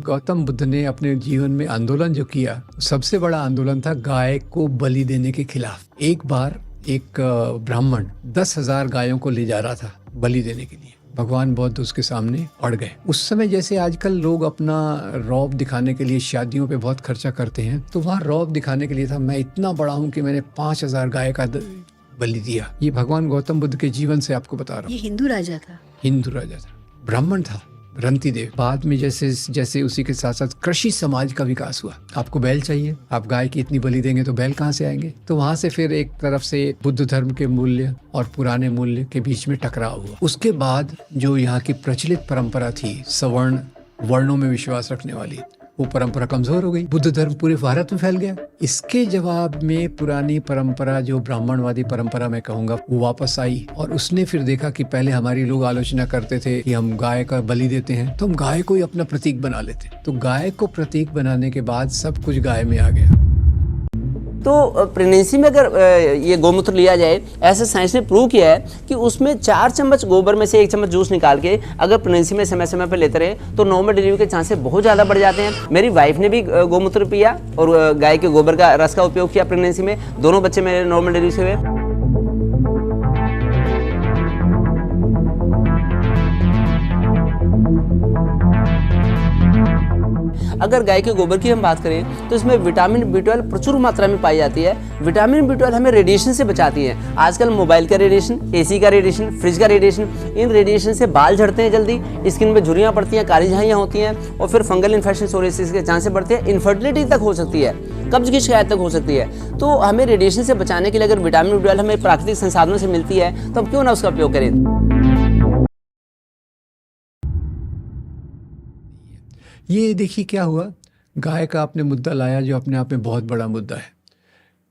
गौतम बुद्ध ने अपने जीवन में आंदोलन जो किया, सबसे बड़ा आंदोलन था गाय को बलि देने के खिलाफ। एक बार एक ब्राह्मण 10,000 गायों को ले जा रहा था बलि देने के लिए। भगवान बुद्ध उसके सामने अड़ गए। उस समय जैसे आजकल लोग अपना रौब दिखाने के लिए शादियों पे बहुत खर्चा करते हैं, तो वहाँ रौब दिखाने के लिए था, मैं इतना बड़ा हूँ कि मैंने 5,000 गाय का बलि दिया। ये भगवान गौतम बुद्ध के जीवन से आपको बता रहा हूँ। ये हिंदू राजा था। हिंदू राजा था, ब्राह्मण था, रंतिदेव। बाद में जैसे जैसे उसी के साथ साथ कृषि समाज का विकास हुआ। आपको बैल चाहिए, आप गाय की इतनी बलि देंगे तो बैल कहाँ से आएंगे? तो वहां से फिर एक तरफ से बुद्ध धर्म के मूल्य और पुराने मूल्य के बीच में टकराव हुआ। उसके बाद जो यहाँ की प्रचलित परंपरा थी, सवर्ण वर्णों में विश्वास रखने वाली, वो परंपरा कमजोर हो गई। बुद्ध धर्म पूरे भारत में फैल गया। इसके जवाब में पुरानी परंपरा, जो ब्राह्मणवादी परंपरा मैं कहूँगा, वो वापस आई। और उसने फिर देखा कि पहले हमारी लोग आलोचना करते थे कि हम गाय का बलि देते हैं, तो हम गाय को ही अपना प्रतीक बना लेते। तो गाय को प्रतीक बनाने के बाद सब कुछ गाय में आ गया। तो प्रेगनेंसी में अगर ये गौमूत्र लिया जाए, ऐसे साइंस ने प्रूव किया है कि उसमें 4 चम्मच गोबर में से 1 चम्मच जूस निकाल के अगर प्रेगनेंसी में समय समय पर लेते रहे तो नॉर्मल डिलीवरी के चांसेस बहुत ज़्यादा बढ़ जाते हैं। मेरी वाइफ ने भी गौमूत्र पिया और गाय के गोबर का रस का उपयोग किया प्रेगनेंसी में। दोनों बच्चे मेरे नॉर्मल डिलीवरी से हुए। अगर गाय के गोबर की हम बात करें तो इसमें विटामिन B12 प्रचुर मात्रा में पाई जाती है। विटामिन B12 हमें रेडिएशन से बचाती है। आजकल मोबाइल का रेडिएशन, AC का रेडिएशन, फ्रिज का रेडिएशन, इन रेडिएशन से बाल झड़ते हैं जल्दी, स्किन में झुर्रियां पड़ती हैं, काली झाइयां होती हैं और फिर फंगल इन्फेक्शन, सोरियासिस के चांसेस बढ़ते हैं। इनफर्टिलिटी तक हो सकती है, कब्ज की शिकायत तक हो सकती है। तो हमें रेडिएशन से बचाने के लिए अगर विटामिन B12 हमें प्राकृतिक संसाधनों से मिलती है तो हम क्यों ना उसका उपयोग करें। ये देखिए क्या हुआ, गाय का आपने मुद्दा लाया जो अपने आप में बहुत बड़ा मुद्दा है।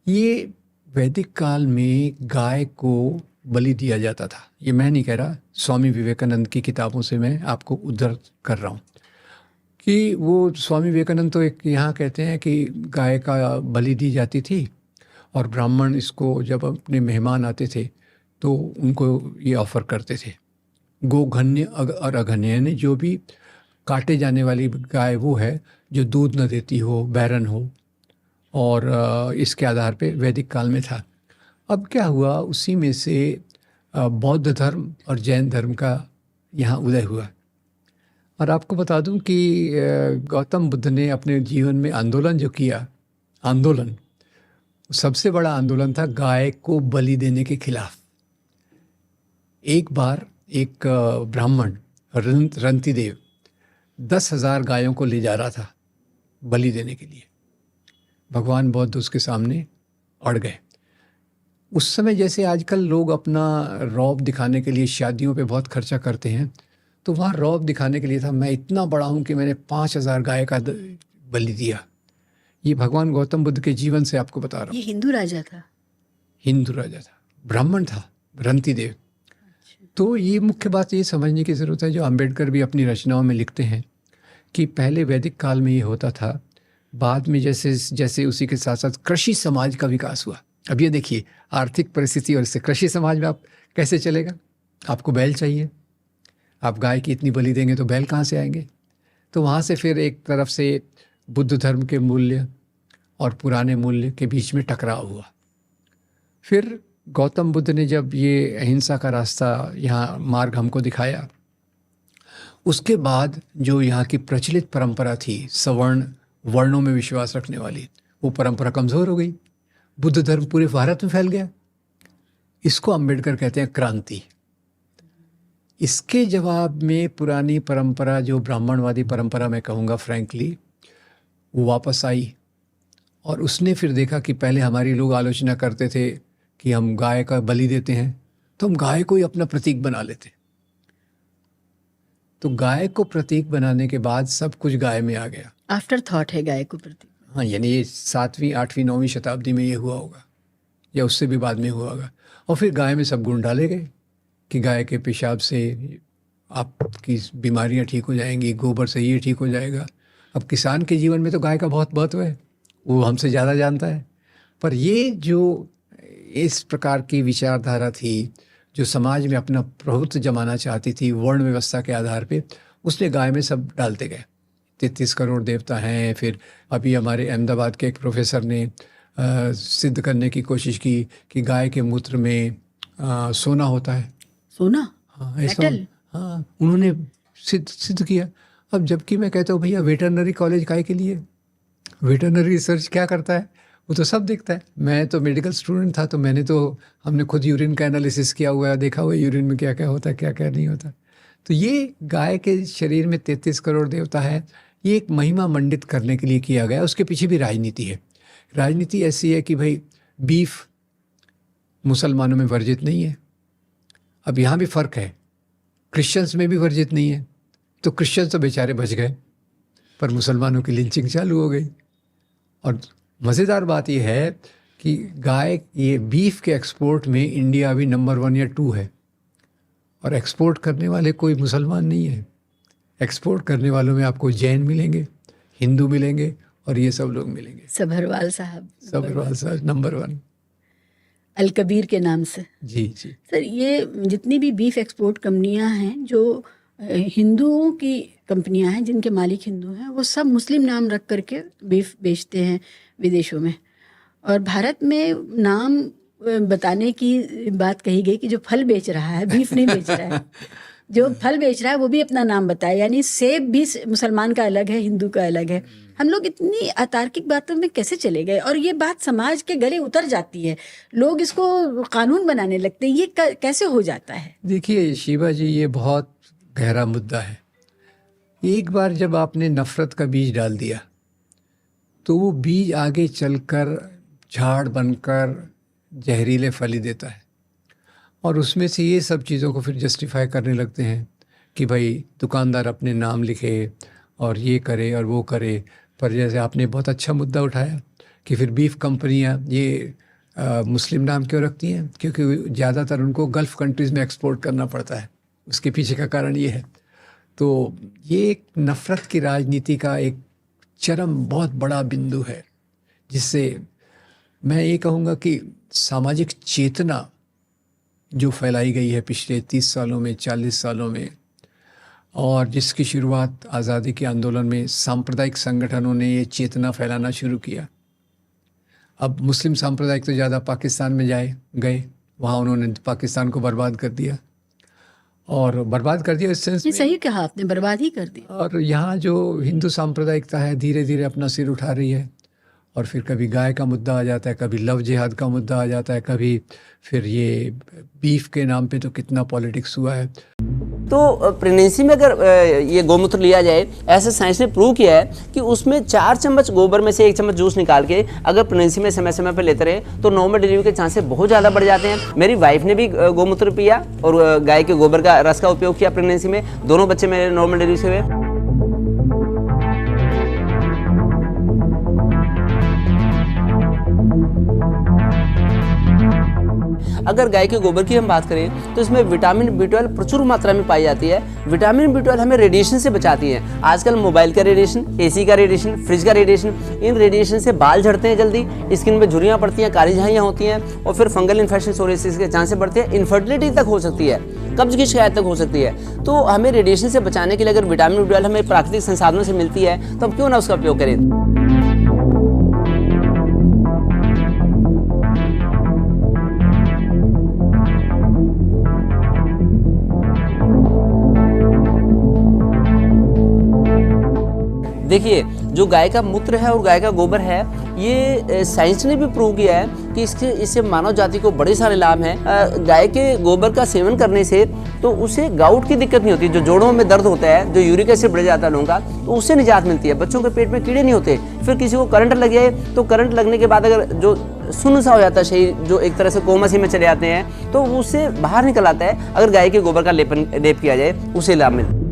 ये वैदिक काल में गाय को बलि दिया जाता था। ये मैं नहीं कह रहा, स्वामी विवेकानंद की किताबों से मैं आपको उद्धृत कर रहा हूँ कि वो स्वामी विवेकानंद तो एक यहाँ कहते हैं कि गाय का बलि दी जाती थी और ब्राह्मण इसको जब अपने मेहमान आते थे तो उनको ये ऑफ़र करते थे। गोघन्य और अघन्य, यानी जो भी काटे जाने वाली गाय वो है जो दूध न देती हो, बैरन हो, और इसके आधार पे वैदिक काल में था। अब क्या हुआ, उसी में से बौद्ध धर्म और जैन धर्म का यहाँ उदय हुआ। और आपको बता दूं कि गौतम बुद्ध ने अपने जीवन में आंदोलन जो किया, आंदोलन सबसे बड़ा आंदोलन था गाय को बलि देने के खिलाफ। एक बार एक ब्राह्मण रंतिदेव 10,000 गायों को ले जा रहा था बलि देने के लिए। भगवान बुद्ध उसके सामने अड़ गए। उस समय जैसे आजकल लोग अपना रौब दिखाने के लिए शादियों पे बहुत खर्चा करते हैं, तो वहाँ रौब दिखाने के लिए था, मैं इतना बड़ा हूँ कि मैंने 5,000 गाय का बलि दिया। ये भगवान गौतम बुद्ध के जीवन से आपको बता रहा हूँ। ये हिंदू राजा था। हिंदू राजा था, ब्राह्मण था, रंतिदेव। तो ये मुख्य बात ये समझने की ज़रूरत है, जो अम्बेडकर भी अपनी रचनाओं में लिखते हैं कि पहले वैदिक काल में ये होता था, बाद में जैसे जैसे उसी के साथ साथ कृषि समाज का विकास हुआ। अब ये देखिए आर्थिक परिस्थिति, और इससे कृषि समाज में आप कैसे चलेगा? आपको बैल चाहिए, आप गाय की इतनी बलि देंगे तो बैल कहाँ से आएंगे? तो वहाँ से फिर एक तरफ से बुद्ध धर्म के मूल्य और पुराने मूल्य के बीच में टकराव हुआ। फिर गौतम बुद्ध ने जब ये अहिंसा का रास्ता, यहाँ मार्ग हमको दिखाया, उसके बाद जो यहाँ की प्रचलित परंपरा थी, सवर्ण वर्णों में विश्वास रखने वाली, वो परंपरा कमज़ोर हो गई। बुद्ध धर्म पूरे भारत में फैल गया। इसको अम्बेडकर कहते हैं क्रांति। इसके जवाब में पुरानी परंपरा, जो ब्राह्मणवादी परंपरा मैं कहूँगा फ्रैंकली, वो वापस आई। और उसने फिर देखा कि पहले हमारी लोग आलोचना करते थे कि हम गाय का बलि देते हैं, तो हम गाय को ही अपना प्रतीक बना लेते। तो गाय को प्रतीक बनाने के बाद सब कुछ गाय में आ गया। आफ्टर थॉट है गाय को प्रतीक। हाँ, यानी ये 7वीं, 8वीं, 9वीं शताब्दी में ये हुआ होगा, या उससे भी बाद में हुआ होगा। और फिर गाय में सब गुण डाले गए कि गाय के पेशाब से आपकी बीमारियां ठीक हो जाएंगी, गोबर से ये ठीक हो जाएगा। अब किसान के जीवन में तो गाय का बहुत महत्व है, वो हमसे ज़्यादा जानता है। पर ये जो इस प्रकार की विचारधारा थी, जो समाज में अपना प्रभुत्व जमाना चाहती थी वर्ण व्यवस्था के आधार पे, उसने गाय में सब डालते गए। 33 करोड़ देवता हैं। फिर अभी हमारे अहमदाबाद के एक प्रोफेसर ने सिद्ध करने की कोशिश की कि गाय के मूत्र में सोना होता है। सोना, हाँ ऐसा, मेटल। हाँ उन्होंने सिद्ध किया। अब जबकि मैं कहता हूँ भैया वेटरनरी कॉलेज काय के लिए, वेटरनरी रिसर्च क्या करता है, वो तो सब देखता है। मैं तो मेडिकल स्टूडेंट था, तो हमने खुद यूरिन का एनालिसिस किया हुआ है, देखा हुआ है यूरिन में क्या क्या होता है क्या क्या नहीं होता। तो ये गाय के शरीर में 33 करोड़ देवता है, ये एक महिमा मंडित करने के लिए किया गया। उसके पीछे भी राजनीति है। राजनीति ऐसी है कि भाई बीफ मुसलमानों में वर्जित नहीं है। अब यहाँ भी फ़र्क है, क्रिश्चियंस में भी वर्जित नहीं है, तो क्रिश्चियंस तो बेचारे बच गए, पर मुसलमानों की लिंचिंग चालू हो गई। और मज़ेदार बात यह है कि गाय, ये बीफ के एक्सपोर्ट में इंडिया अभी नंबर 1 या 2 है, और एक्सपोर्ट करने वाले कोई मुसलमान नहीं है। एक्सपोर्ट करने वालों में आपको जैन मिलेंगे, हिंदू मिलेंगे, और ये सब लोग मिलेंगे। सबरवाल साहब, सबरवाल साहब नंबर 1, अल कबीर के नाम से। जी जी। सर, ये जितनी भी बीफ एक्सपोर्ट कंपनियां हैं, जो हिंदुओं की कंपनियां हैं, जिनके मालिक हिंदू हैं, वो सब मुस्लिम नाम रख करके बीफ बेचते हैं विदेशों में। और भारत में नाम बताने की बात कही गई कि जो फल बेच रहा है, बीफ नहीं बेच रहा है, जो फल बेच रहा है वो भी अपना नाम बताए। यानी सेब भी मुसलमान का अलग है, हिंदू का अलग है। हम लोग इतनी अतार्किक बातों में कैसे चले गए? और ये बात समाज के गले उतर जाती है, लोग इसको कानून बनाने लगते हैं। ये कैसे हो जाता है? देखिए शिवा जी, ये बहुत गहरा मुद्दा है। एक बार जब आपने नफ़रत का बीज डाल दिया, तो वो बीज आगे चलकर झाड़ बनकर जहरीले फल ही देता है। और उसमें से ये सब चीज़ों को फिर जस्टिफाई करने लगते हैं कि भाई दुकानदार अपने नाम लिखे और ये करे और वो करे। पर जैसे आपने बहुत अच्छा मुद्दा उठाया कि फिर बीफ कंपनियां ये मुस्लिम नाम क्यों रखती हैं, क्योंकि ज़्यादातर उनको गल्फ़ कंट्रीज़ में एक्सपोर्ट करना पड़ता है। उसके पीछे का कारण ये है। तो ये एक नफ़रत की राजनीति का एक चरम बहुत बड़ा बिंदु है, जिससे मैं ये कहूँगा कि सामाजिक चेतना जो फैलाई गई है पिछले 30 सालों में, 40 सालों में, और जिसकी शुरुआत आज़ादी के आंदोलन में सांप्रदायिक संगठनों ने ये चेतना फैलाना शुरू किया। अब मुस्लिम सांप्रदायिक तो ज़्यादा पाकिस्तान में गए, वहाँ उन्होंने पाकिस्तान को बर्बाद कर दिया, और बर्बाद कर दिया इस सेंस में, सही कहा आपने, बर्बाद ही कर दिया। और यहाँ जो हिंदू सांप्रदायिकता है धीरे धीरे अपना सिर उठा रही है। और फिर कभी गाय का मुद्दा आ जाता है, कभी लव जिहाद का मुद्दा आ जाता है, कभी फिर ये बीफ के नाम पे तो कितना पॉलिटिक्स हुआ है। तो प्रेगनेंसी में अगर ये गौमूत्र लिया जाए, ऐसे साइंस ने प्रूव किया है कि उसमें 4 चम्मच गोबर में से 1 चम्मच जूस निकाल के अगर प्रेगनेंसी में समय समय पर लेते रहे तो नॉर्मल डिलीवरी के चांसेस बहुत ज़्यादा बढ़ जाते हैं। मेरी वाइफ ने भी गौमूत्र पिया और गाय के गोबर का रस का उपयोग किया प्रेगनेंसी में, दोनों बच्चे मेरे नॉर्मल डिलीवरी से हुए। अगर गाय के गोबर की हम बात करें तो इसमें विटामिन B12 प्रचुर मात्रा में पाई जाती है। विटामिन B12 हमें रेडिएशन से बचाती है। आजकल मोबाइल का रेडिएशन, AC का रेडिएशन, फ्रिज का रेडिएशन, इन रेडिएशन से बाल झड़ते हैं जल्दी, स्किन में झुर्रियाँ पड़ती हैं, काली झाइयाँ होती हैं, और फिर फंगल इन्फेक्शन, सोरियासिस के चांसेस बढ़ते हैं, इनफर्टिलिटी तक हो सकती है, कब्ज की शिकायत तक हो सकती है। तो हमें रेडिएशन से बचाने के लिए अगर विटामिन B12 हमें प्राकृतिक संसाधनों से मिलती है तो हम क्यों ना उसका उपयोग करें। देखिए, जो गाय का मूत्र है और गाय का गोबर है, ये साइंस ने भी प्रूव किया है कि इससे मानव जाति को बड़े सारे लाभ हैं। गाय के गोबर का सेवन करने से तो उसे गाउट की दिक्कत नहीं होती, जो जोड़ों में दर्द होता है, जो यूरिक एसिड बढ़ जाता है लोगों का, तो उससे निजात मिलती है। बच्चों के पेट में कीड़े नहीं होते। फिर किसी को करंट लग जाए तो करंट लगने के बाद अगर जो सुन्न सा हो जाता है शरीर, जो एक तरह से कोमा सी में चले जाते हैं, तो उससे बाहर निकल आता है। अगर गाय के गोबर का लेप किया जाए, उसे लाभ मिलता है।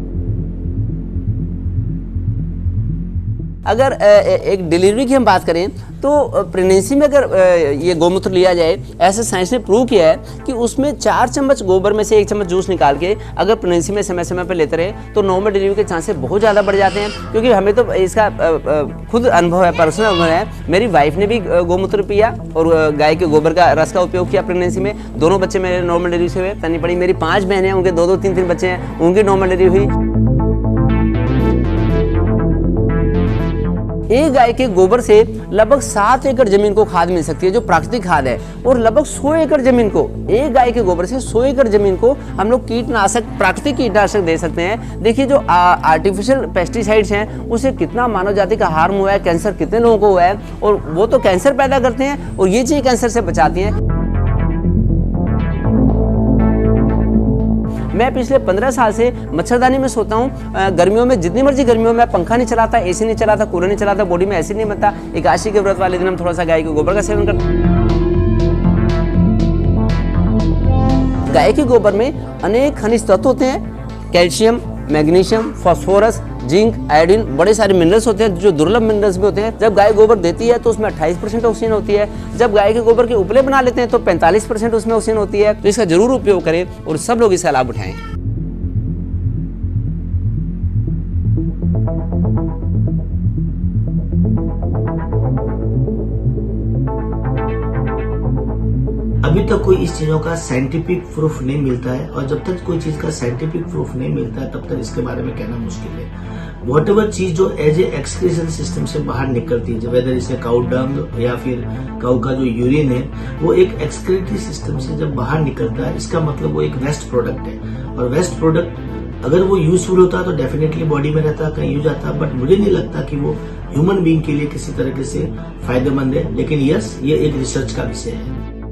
अगर एक डिलीवरी की हम बात करें तो प्रेगनेंसी में अगर ये गौमूत्र लिया जाए, ऐसे साइंस ने प्रूव किया है कि उसमें 4 चम्मच गोबर में से 1 चम्मच जूस निकाल के अगर प्रेगनेंसी में समय समय पर लेते रहे तो नॉर्मल डिलीवरी के चांसेस बहुत ज़्यादा बढ़ जाते हैं। क्योंकि हमें तो इसका खुद अनुभव है, पर्सनल अनुभव है। मेरी वाइफ ने भी गौमूत्र पिया और गाय के गोबर का रस का उपयोग किया प्रेगनेंसी में, दोनों बच्चे मेरे नॉर्मल डिलीवरी से हुए। तनी पड़ी मेरी 5 बहनें हैं, उनके 2-2, 3-3 बच्चे हैं, उनकी नॉर्मल डिलीवरी हुई। एक गाय के गोबर से लगभग 7 एकड़ जमीन को खाद मिल सकती है जो प्राकृतिक खाद है, और लगभग 100 एकड़ जमीन को, एक गाय के गोबर से 100 एकड़ जमीन को हम लोग कीटनाशक, प्राकृतिक कीटनाशक दे सकते हैं। देखिए जो आर्टिफिशियल पेस्टिसाइड्स हैं उससे कितना मानव जाति का हार्म हुआ है, कैंसर कितने लोगों को हुआ है, और वो तो कैंसर पैदा करते हैं और ये चीज कैंसर से बचाती हैं। मैं पिछले 15 साल से मच्छरदानी में सोता हूँ। गर्मियों में जितनी मर्जी गर्मियों में पंखा नहीं चलाता, एसी नहीं चलाता, कूलर नहीं चलाता, बॉडी में एसिड नहीं बनता। एकादशी के व्रत वाले दिन हम थोड़ा सा गाय के गोबर का सेवन करते हैं। गाय के गोबर में अनेक खनिज तत्व होते हैं, calcium, magnesium, phosphorus, zinc, iodine, बड़े सारे मिनरल्स होते हैं जो दुर्लभ मिनरल्स भी होते हैं। जब गाय गोबर देती है तो उसमें 28% ऑक्सीजन होती है। जब गाय के गोबर के उपले बना लेते हैं तो 45% उसमें ऑक्सीजन होती है। तो इसका जरूर उपयोग करें और सब लोग इसका लाभ उठाएं। अभी तक कोई इस चीजों का साइंटिफिक प्रूफ नहीं मिलता है, और जब तक कोई चीज का साइंटिफिक प्रूफ नहीं मिलता है तब तक इसके बारे में कहना मुश्किल है। वॉटेवर चीज जो एज ए एक्सक्रीशन सिस्टम से बाहर निकलती है, वेदर इसे काउ डंग या फिर काउ का जो यूरिन है, वो एक एक्सक्रीटरी सिस्टम से जब बाहर निकलता है, इसका मतलब वो एक वेस्ट प्रोडक्ट है। और वेस्ट प्रोडक्ट अगर वो यूजफुल होता तो डेफिनेटली बॉडी में रहता, कहीं यूज आता, बट मुझे नहीं लगता कि वो ह्यूमन बीइंग के लिए किसी तरीके से फायदेमंद है। लेकिन यस, ये एक रिसर्च का विषय है।